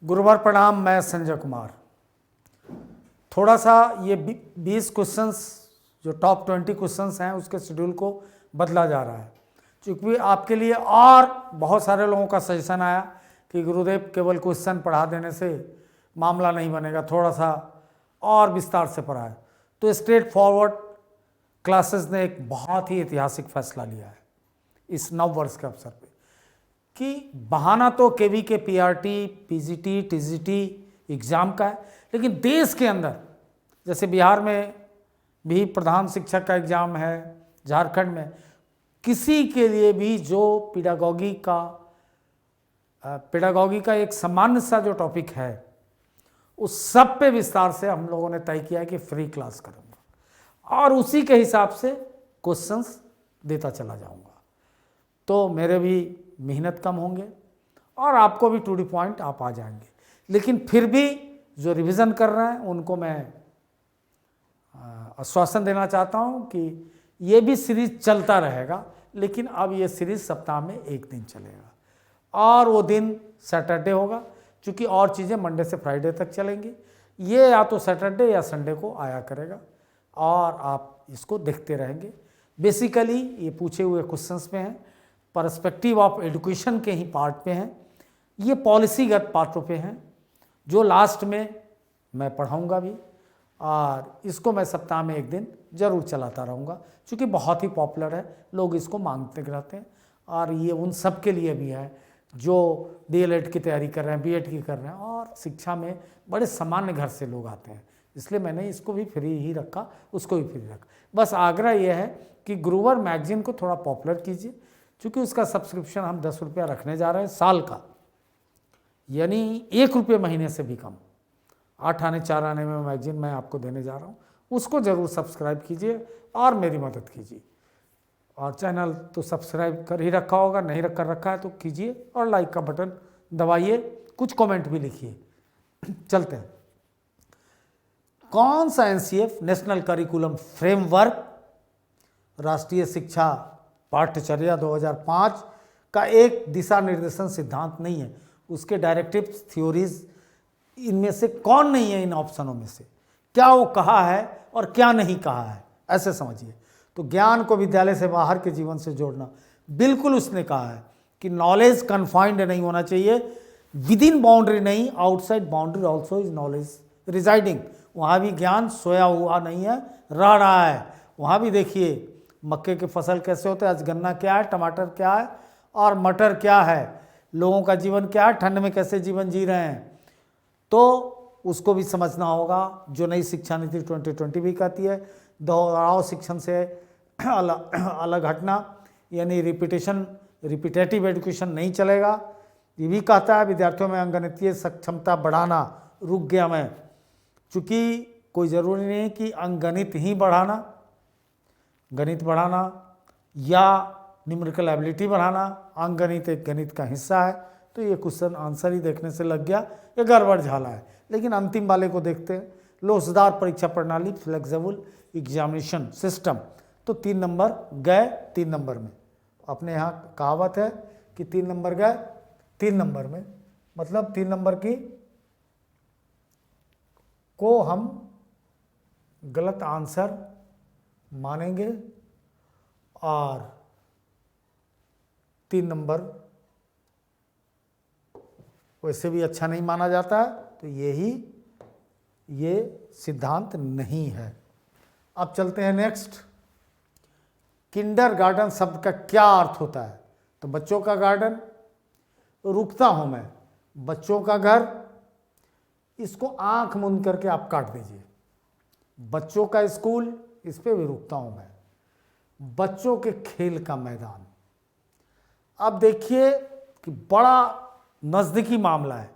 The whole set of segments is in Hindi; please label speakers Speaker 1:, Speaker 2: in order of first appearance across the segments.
Speaker 1: गुरुवार प्रणाम। मैं संजय कुमार। थोड़ा सा ये 20 क्वेश्चंस जो टॉप 20 क्वेश्चंस हैं उसके शेड्यूल को बदला जा रहा है, क्योंकि आपके लिए और बहुत सारे लोगों का सजेशन आया कि गुरुदेव केवल क्वेश्चन पढ़ा देने से मामला नहीं बनेगा, थोड़ा सा और विस्तार से पढ़ाए। तो स्ट्रेट फॉरवर्ड क्लासेस ने एक बहुत ही ऐतिहासिक फैसला लिया है इस नव वर्ष के अवसर पे कि बहाना तो केवी के पीआरटी, पीजीटी, टीजीटी एग्ज़ाम का है, लेकिन देश के अंदर जैसे बिहार में भी प्रधान शिक्षक का एग्ज़ाम है, झारखंड में किसी के लिए भी जो पेडागॉगी का एक सामान्य सा जो टॉपिक है उस सब पे विस्तार से हम लोगों ने तय किया है कि फ्री क्लास करूँगा और उसी के हिसाब से क्वेश्चंस देता चला जाऊँगा। तो मेरे भी मेहनत कम होंगे और आपको भी टू द पॉइंट आप आ जाएंगे, लेकिन फिर भी जो रिवीजन कर रहे हैं उनको मैं आश्वासन देना चाहता हूं कि ये भी सीरीज चलता रहेगा, लेकिन अब ये सीरीज सप्ताह में एक दिन चलेगा और वो दिन सैटरडे होगा, क्योंकि और चीज़ें मंडे से फ्राइडे तक चलेंगी। ये या तो सैटरडे या संडे को आया करेगा और आप इसको देखते रहेंगे। बेसिकली ये पूछे हुए क्वेश्चंस में हैं, पर्सपेक्टिव ऑफ एजुकेशन के ही पार्ट पे हैं, ये पॉलिसीगत पार्टों पे हैं जो लास्ट में मैं पढ़ाऊंगा भी, और इसको मैं सप्ताह में एक दिन ज़रूर चलाता रहूँगा, क्योंकि बहुत ही पॉपुलर है, लोग इसको मांगते रहते हैं। और ये उन सब के लिए भी है जो डीएलएड की तैयारी कर रहे हैं, बीएड की कर रहे हैं और शिक्षा में बड़े सामान्य घर से लोग आते हैं, इसलिए मैंने इसको भी फ्री ही रखा, उसको भी फ्री रखा। बस आग्रह यह है कि गुरुवार मैगजीन को थोड़ा पॉपुलर कीजिए, क्योंकि उसका सब्सक्रिप्शन हम 10 रुपया रखने जा रहे हैं साल का, यानी 1 रुपये महीने से भी कम, 8 आने 4 आने में मैगजीन मैं आपको देने जा रहा हूँ। उसको ज़रूर सब्सक्राइब कीजिए और मेरी मदद कीजिए। और चैनल तो सब्सक्राइब कर ही रखा होगा, नहीं कर रखा है तो कीजिए और लाइक का बटन दबाइए, कुछ कमेंट भी लिखिए। चलते हैं। कौन सा एनसीएफ नेशनल करिकुलम फ्रेमवर्क राष्ट्रीय शिक्षा पाठ्यचर्या 2005 का एक दिशा निर्देशन सिद्धांत नहीं है, उसके डायरेक्टिव थ्योरीज इनमें से कौन नहीं है? इन ऑप्शनों में से क्या वो कहा है और क्या नहीं कहा है, ऐसे समझिए। तो ज्ञान को विद्यालय से बाहर के जीवन से जोड़ना, बिल्कुल उसने कहा है कि नॉलेज कन्फाइंड नहीं होना चाहिए, विद इन बाउंड्री नहीं, outside boundary also is knowledge residing. वहाँ भी ज्ञान सोया हुआ नहीं है, रह रहा है। वहाँ भी देखिए मक्के की फसल कैसे होते हैं, आज गन्ना क्या है, टमाटर क्या है और मटर क्या है, लोगों का जीवन क्या है, ठंड में कैसे जीवन जी रहे हैं, तो उसको भी समझना होगा। जो नई शिक्षा नीति 2020 भी कहती है दोहराव शिक्षण से अलग हटना, यानी रिपीटेटिव एजुकेशन नहीं चलेगा। ये भी कहता है विद्यार्थियों में अंकगणितीय सक्षमता बढ़ाना, रुक गया मैं, चूँकि कोई ज़रूरी नहीं कि अंकगणित ही बढ़ाना, गणित बढ़ाना या न्यूमेरिकल एबिलिटी बढ़ाना, अंकगणित एक गणित का हिस्सा है। तो ये क्वेश्चन आंसर ही देखने से लग गया ये गड़बड़ झाला है, लेकिन अंतिम वाले को देखते हैं। लोचदार परीक्षा प्रणाली, फ्लेक्सिबल एग्जामिनेशन सिस्टम, तो 3 नंबर गए 3 नंबर में। अपने यहाँ कहावत है कि 3 नंबर गए 3 नंबर में, मतलब 3 नंबर की को हम गलत आंसर मानेंगे और 3 नंबर वैसे भी अच्छा नहीं माना जाता है, तो ये सिद्धांत नहीं है। अब चलते हैं नेक्स्ट। किंडरगार्टन शब्द का क्या अर्थ होता है? तो बच्चों का गार्डन, रुकता हूं मैं, बच्चों का घर, इसको आंख मूंद करके आप काट दीजिए। बच्चों का स्कूल, इस पे भी रुकता हूं मैं। बच्चों के खेल का मैदान। अब देखिए कि बड़ा नज़दीकी मामला है,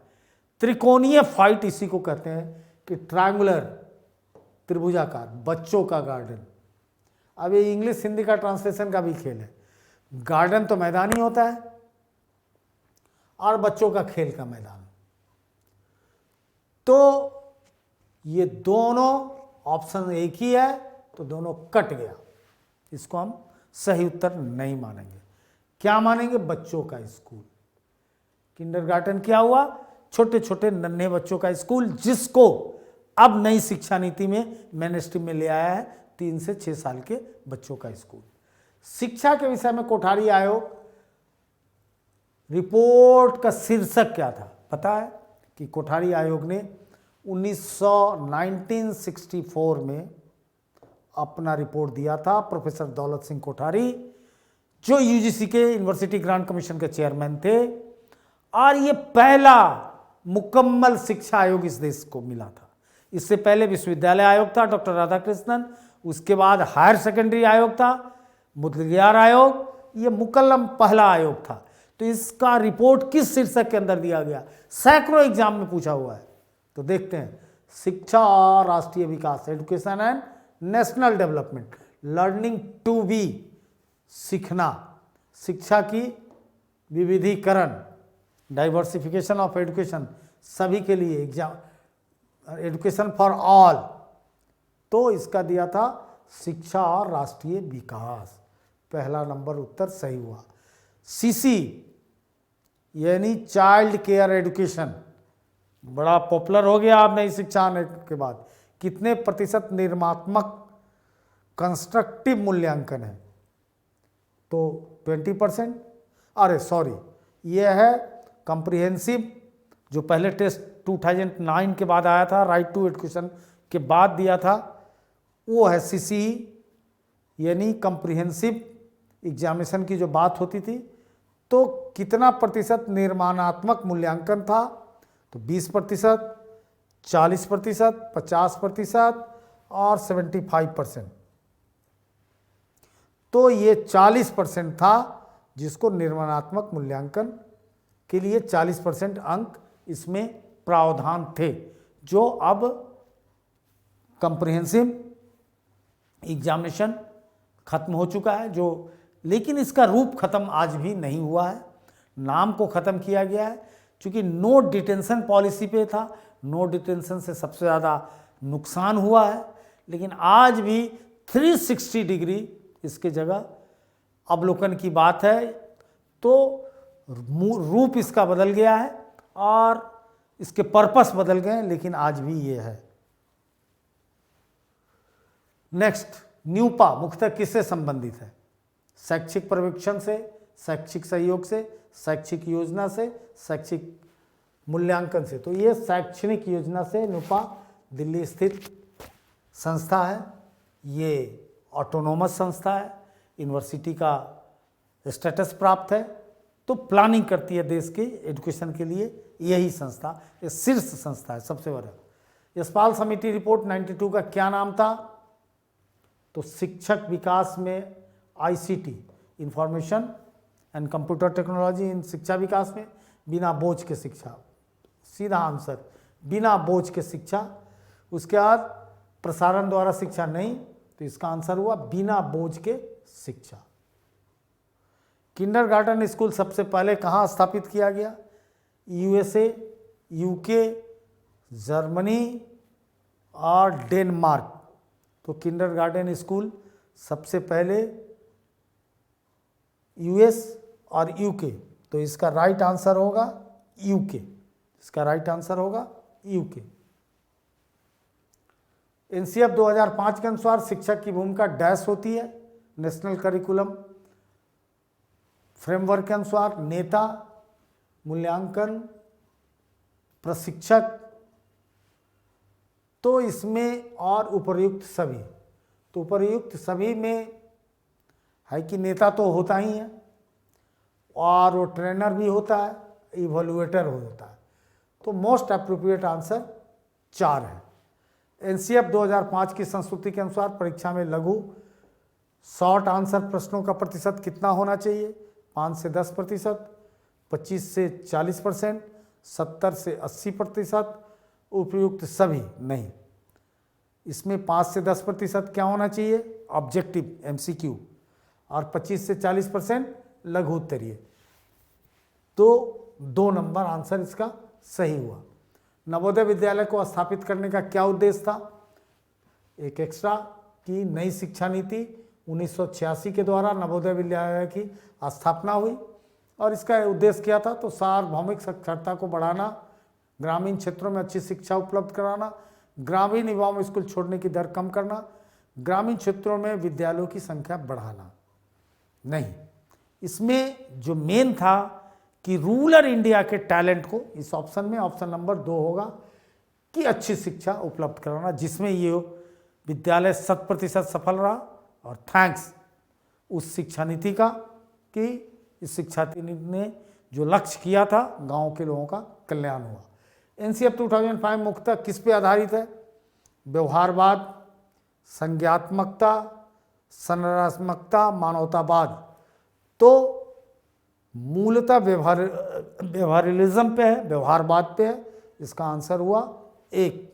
Speaker 1: त्रिकोणीय फाइट इसी को कहते हैं कि ट्रायंगुलर, त्रिभुजाकार, बच्चों का गार्डन। अब ये इंग्लिश हिंदी का ट्रांसलेशन का भी खेल है। गार्डन तो मैदान ही होता है और बच्चों का खेल का मैदान, तो ये दोनों ऑप्शन एक ही है, तो दोनों कट गया। इसको हम सही उत्तर नहीं मानेंगे। क्या मानेंगे? बच्चों का स्कूल। किंडरगार्टन क्या हुआ? छोटे छोटे नन्हे बच्चों का स्कूल, जिसको अब नई शिक्षा नीति में मेन स्ट्रीम में ले आया है, 3 से 6 साल के बच्चों का स्कूल। शिक्षा के विषय में कोठारी आयोग रिपोर्ट का शीर्षक क्या था? पता है कि कोठारी आयोग ने 1964 में अपना रिपोर्ट दिया था। प्रोफेसर दौलत सिंह कोठारी, जो यूजीसी के यूनिवर्सिटी ग्रांट कमीशन के चेयरमैन थे, और ये पहला मुकम्मल शिक्षा आयोग इस देश को मिला था। इससे पहले विश्वविद्यालय आयोग था डॉक्टर राधाकृष्णन, उसके बाद हायर सेकेंडरी आयोग था मुदलियार आयोग, ये मुकम्मल पहला आयोग था। तो इसका रिपोर्ट किस शीर्षक के अंदर दिया गया? सैकड़ों एग्जाम में पूछा हुआ है। तो देखते हैं, शिक्षा और राष्ट्रीय विकास, education and national development, learning to be, सीखना, शिक्षा की विविधीकरण, डाइवर्सिफिकेशन ऑफ एजुकेशन, सभी के लिए एग्जाम, एजुकेशन फॉर ऑल। तो इसका दिया था शिक्षा और राष्ट्रीय विकास, पहला नंबर उत्तर सही हुआ। सीसी यानी चाइल्ड केयर एजुकेशन, बड़ा पॉपुलर हो गया अब नई शिक्षा आने के बाद। कितने प्रतिशत निर्मात्मक कंस्ट्रक्टिव मूल्यांकन है? तो 20%। अरे सॉरी, ये है कॉम्प्रिहेंसिव, जो पहले टेस्ट 2009 के बाद आया था, राइट टू एजुकेशन के बाद दिया था, वो है सीसी, यानी कॉम्प्रिहेंसिव एग्जामिनेशन की जो बात होती थी। तो कितना प्रतिशत निर्माणात्मक मूल्यांकन था? तो 20%, 40%, 50% और 75%। तो ये 40% था, जिसको निर्माणात्मक मूल्यांकन के लिए 40% अंक इसमें प्रावधान थे, जो अब कॉम्प्रिहेंसिव एग्जामिनेशन खत्म हो चुका है। जो लेकिन इसका रूप खत्म आज भी नहीं हुआ है, नाम को खत्म किया गया है, क्योंकि नो डिटेंशन पॉलिसी पे था। नो डिटेंशन से सबसे ज़्यादा नुकसान हुआ है, लेकिन आज भी 360 डिग्री इसके जगह अवलोकन की बात है। तो रूप इसका बदल गया है और इसके पर्पस बदल गए, लेकिन आज भी ये है। नेक्स्ट, न्यूपा मुख्यतः किससे संबंधित है? शैक्षिक पर्यवेक्षण से, शैक्षिक सहयोग से, शैक्षिक योजना से, शैक्षिक मूल्यांकन से। तो ये शैक्षणिक योजना से न्यूपा दिल्ली स्थित संस्था है, ये ऑटोनोमस संस्था है, यूनिवर्सिटी का स्टेटस प्राप्त है। तो प्लानिंग करती है देश के एजुकेशन के लिए यही संस्था, ये शीर्ष संस्था है, सबसे बड़ा। यशपाल समिति रिपोर्ट 92 का क्या नाम था? तो शिक्षक विकास में ICT, information and computer technology in शिक्षा विकास में, बिना बोझ के शिक्षा, सीधा आंसर, बिना बोझ के शिक्षा। उसके बाद प्रसारण द्वारा शिक्षा नहीं, तो इसका आंसर हुआ बिना बोझ के शिक्षा। किंडरगार्टन स्कूल सबसे पहले कहाँ स्थापित किया गया? यूएसए, यूके, जर्मनी और डेनमार्क। तो किंडरगार्टन स्कूल सबसे पहले यूएस और यूके, तो इसका राइट आंसर होगा यूके, इसका राइट आंसर होगा यूके। एनसीएफ 2005 के अनुसार शिक्षक की भूमिका डैश होती है। नेशनल करिकुलम फ्रेमवर्क के अनुसार नेता, मूल्यांकन, प्रशिक्षक, तो इसमें और उपर्युक्त सभी। तो उपर्युक्त सभी में है कि नेता तो होता ही है, और वो ट्रेनर भी होता है, इवोल्यूएटर होता है। तो मोस्ट अप्रोप्रिएट आंसर 4 है। एनसीएफ 2005 की संस्तुति के अनुसार परीक्षा में लघु शॉर्ट आंसर प्रश्नों का प्रतिशत कितना होना चाहिए? 5 से 10%, 25 से 40%, 70 से 80%, उपयुक्त सभी नहीं। इसमें 5 से 10% क्या होना चाहिए? ऑब्जेक्टिव एमसीक्यू, और 25 से 40% लघु उत्तरीय। तो 2 नंबर आंसर इसका सही हुआ। नवोदय विद्यालय को स्थापित करने का क्या उद्देश्य था? एक एक्स्ट्रा की नई शिक्षा नीति 1986 के द्वारा नवोदय विद्यालय की स्थापना हुई, और इसका उद्देश्य क्या था? तो सार्वभौमिक साक्षरता को बढ़ाना, ग्रामीण क्षेत्रों में अच्छी शिक्षा उपलब्ध कराना, ग्रामीण युवाओं में स्कूल छोड़ने की दर कम करना, ग्रामीण क्षेत्रों में विद्यालयों की संख्या बढ़ाना। नहीं, इसमें जो मेन था कि रूरल इंडिया के टैलेंट को, इस ऑप्शन में ऑप्शन नंबर 2 होगा कि अच्छी शिक्षा उपलब्ध कराना, जिसमें ये विद्यालय 100% सफल रहा। और थैंक्स उस शिक्षा नीति का कि इस शिक्षा नीति ने जो लक्ष्य किया था, गांव के लोगों का कल्याण हुआ। एनसीएफ 2005 मुख्यतः किस पे आधारित है? व्यवहारवाद, संज्ञात्मकता, संरचनात्मकता, मानवतावाद। तो मूलतः व्यवहारिज्म पे है, व्यवहारवाद पे है। इसका आंसर हुआ 1।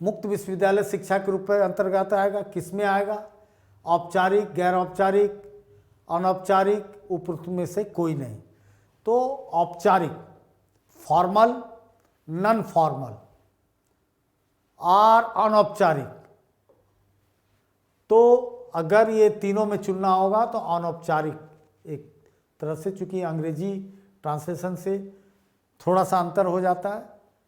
Speaker 1: मुक्त विश्वविद्यालय शिक्षा के रूप में अंतर्गत आएगा, किसमें आएगा? औपचारिक, गैर औपचारिक, अनौपचारिक, उपरोक्त में से कोई नहीं। तो औपचारिक, फॉर्मल, नॉन फॉर्मल और अनौपचारिक। तो अगर ये तीनों में चुनना होगा तो अनौपचारिक, एक तरह से चूंकि अंग्रेजी ट्रांसलेशन से थोड़ा सा अंतर हो जाता है,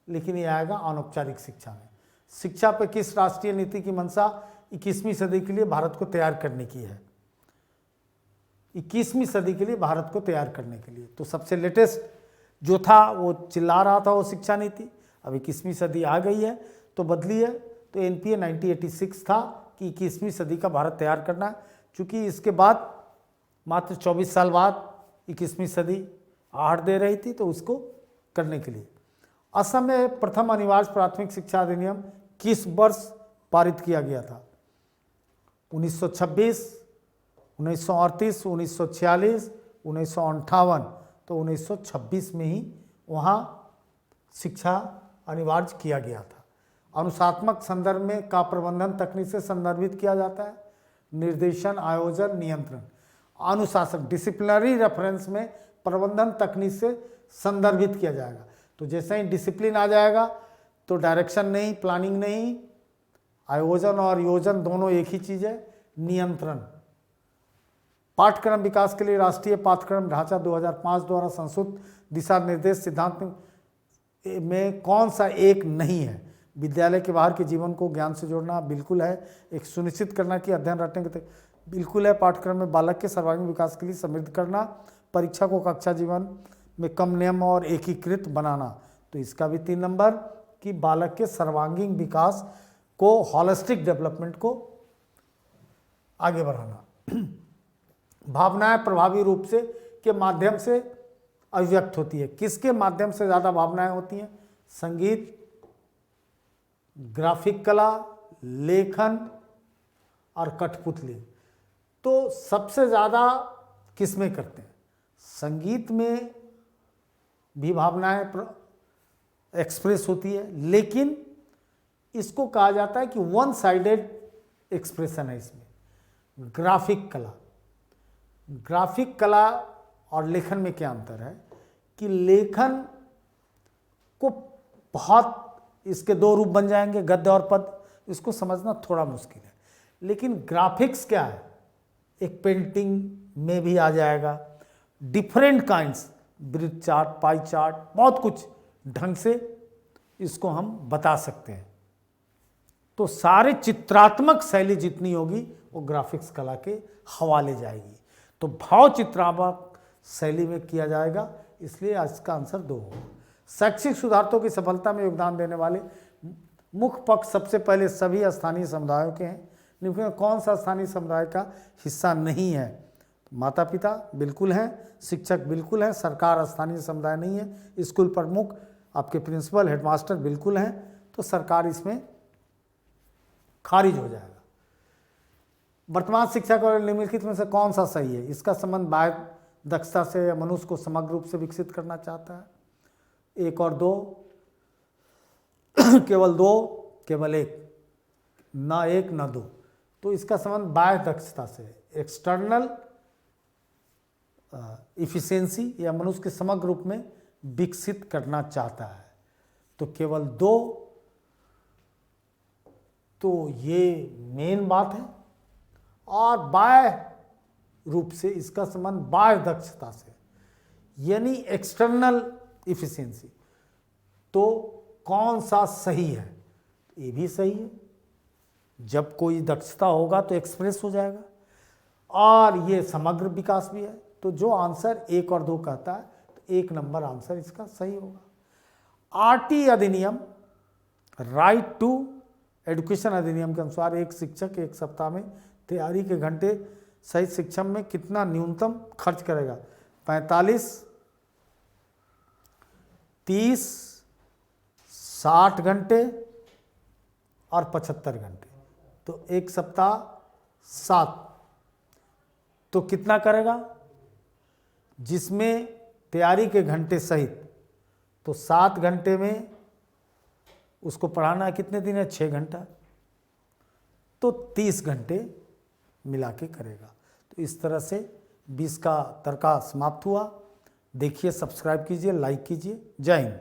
Speaker 1: लेकिन ये आएगा अनौपचारिक शिक्षा में। शिक्षा पर किस राष्ट्रीय नीति की मंशा 21वीं सदी के लिए भारत को तैयार करने की है? 21वीं सदी के लिए भारत को तैयार करने के लिए तो सबसे लेटेस्ट जो था वो चिल्ला रहा था वो शिक्षा नीति। अब 21वीं सदी आ गई है तो बदली है। तो एनपीए 1986 था कि 21वीं सदी का भारत तैयार करना है। चूँकि इसके बाद मात्र 24 साल बाद 21वीं सदी आहट दे रही थी, तो उसको करने के लिए असम में प्रथम अनिवार्य प्राथमिक शिक्षा अधिनियम किस वर्ष पारित किया गया था? 1926, 1938, 1946, 1958। तो 1926 में ही वहाँ शिक्षा अनिवार्य किया गया था। अनुशासनात्मक संदर्भ में का प्रबंधन तकनीक से संदर्भित किया जाता है? निर्देशन, आयोजन, नियंत्रण। अनुशासन, डिसिप्लिनरी रेफरेंस में प्रबंधन तकनीक से संदर्भित किया जाएगा। तो जैसे ही डिसिप्लिन आ जाएगा तो डायरेक्शन नहीं, प्लानिंग नहीं, आयोजन और योजन दोनों एक ही चीज़ है। नियंत्रण। पाठ्यक्रम विकास के लिए राष्ट्रीय पाठ्यक्रम ढांचा 2005 द्वारा संशोधित दिशा निर्देश सिद्धांत में कौन सा एक नहीं है? विद्यालय के बाहर के जीवन को ज्ञान से जोड़ना बिल्कुल है। एक सुनिश्चित करना कि अध्ययन रटने के बिल्कुल है। पाठ्यक्रम में बालक के सर्वांगीण विकास के लिए समृद्ध करना। परीक्षा को कक्षा जीवन में कम नियम और एकीकृत बनाना। तो इसका भी 3 नंबर कि बालक के सर्वांगीण विकास को, हॉलिस्टिक डेवलपमेंट को आगे बढ़ाना। भावनाएं प्रभावी रूप से के माध्यम से अभिव्यक्त होती है। किसके माध्यम से ज़्यादा भावनाएं होती हैं? संगीत, ग्राफिक कला, लेखन और कठपुतली। तो सबसे ज़्यादा किस में करते हैं? संगीत में भी भावनाएं एक्सप्रेस होती है, लेकिन इसको कहा जाता है कि वन साइडेड एक्सप्रेशन है इसमें। ग्राफिक कला और लेखन में क्या अंतर है कि लेखन को बहुत, इसके 2 रूप बन जाएंगे, गद्य और पद। इसको समझना थोड़ा मुश्किल है। लेकिन ग्राफिक्स क्या है? एक पेंटिंग में भी आ जाएगा। Different kinds, bridge chart, pie chart, बहुत कुछ ढंग से इसको हम बता सकते हैं। तो सारे चित्रात्मक शैली जितनी होगी वो ग्राफिक्स कला के हवाले जाएगी। तो भाव चित्रात्मक शैली में किया जाएगा, इसलिए इसका आंसर 2 होगा। शैक्षिक सुधारकों की सफलता में योगदान देने वाले मुख्य पक्ष सबसे पहले सभी स्थानीय समुदायों के हैं। निम्न में कौन सा स्थानीय समुदाय का हिस्सा नहीं है? माता पिता बिल्कुल हैं, शिक्षक बिल्कुल हैं, सरकार स्थानीय समुदाय नहीं है, स्कूल प्रमुख, आपके प्रिंसिपल, हेडमास्टर बिल्कुल हैं। तो सरकार इसमें खारिज हो जाएगा। वर्तमान शिक्षा को निम्नलिखित में से कौन सा सही है? इसका संबंध बाह्य दक्षता से या मनुष्य को समग्र रूप से विकसित करना चाहता है? 1 और 2, केवल 2, केवल 1, ना 1 ना 2। तो इसका संबंध बाह्य दक्षता से, एक्सटर्नल इफिशिएंसी या मनुष्य के समग्र रूप में विकसित करना चाहता है। तो केवल 2। तो ये मेन बात है। और बाह्य रूप से इसका संबंध बाह्य दक्षता से, यानी एक्सटर्नल इफिशिएंसी। तो कौन सा सही है? ये भी सही है। जब कोई दक्षता होगा तो एक्सप्रेस हो जाएगा, और ये समग्र विकास भी है। तो जो आंसर 1 और 2 कहता है, तो 1 नंबर आंसर इसका सही होगा। आरटी अधिनियम, राइट टू एजुकेशन अधिनियम के अनुसार एक शिक्षक 1 सप्ताह में तैयारी के घंटे सहित शिक्षा में कितना न्यूनतम खर्च करेगा? 45, 30, 60 घंटे और 75 घंटे। तो 1 सप्ताह 7, तो कितना करेगा? जिसमें तैयारी के घंटे सहित, तो 7 घंटे में उसको पढ़ाना है कितने दिन है? 6 घंटा, तो 30 घंटे मिला के करेगा। तो इस तरह से 20 का तर्का समाप्त हुआ। देखिए, सब्सक्राइब कीजिए, लाइक कीजिए। जय हिंद।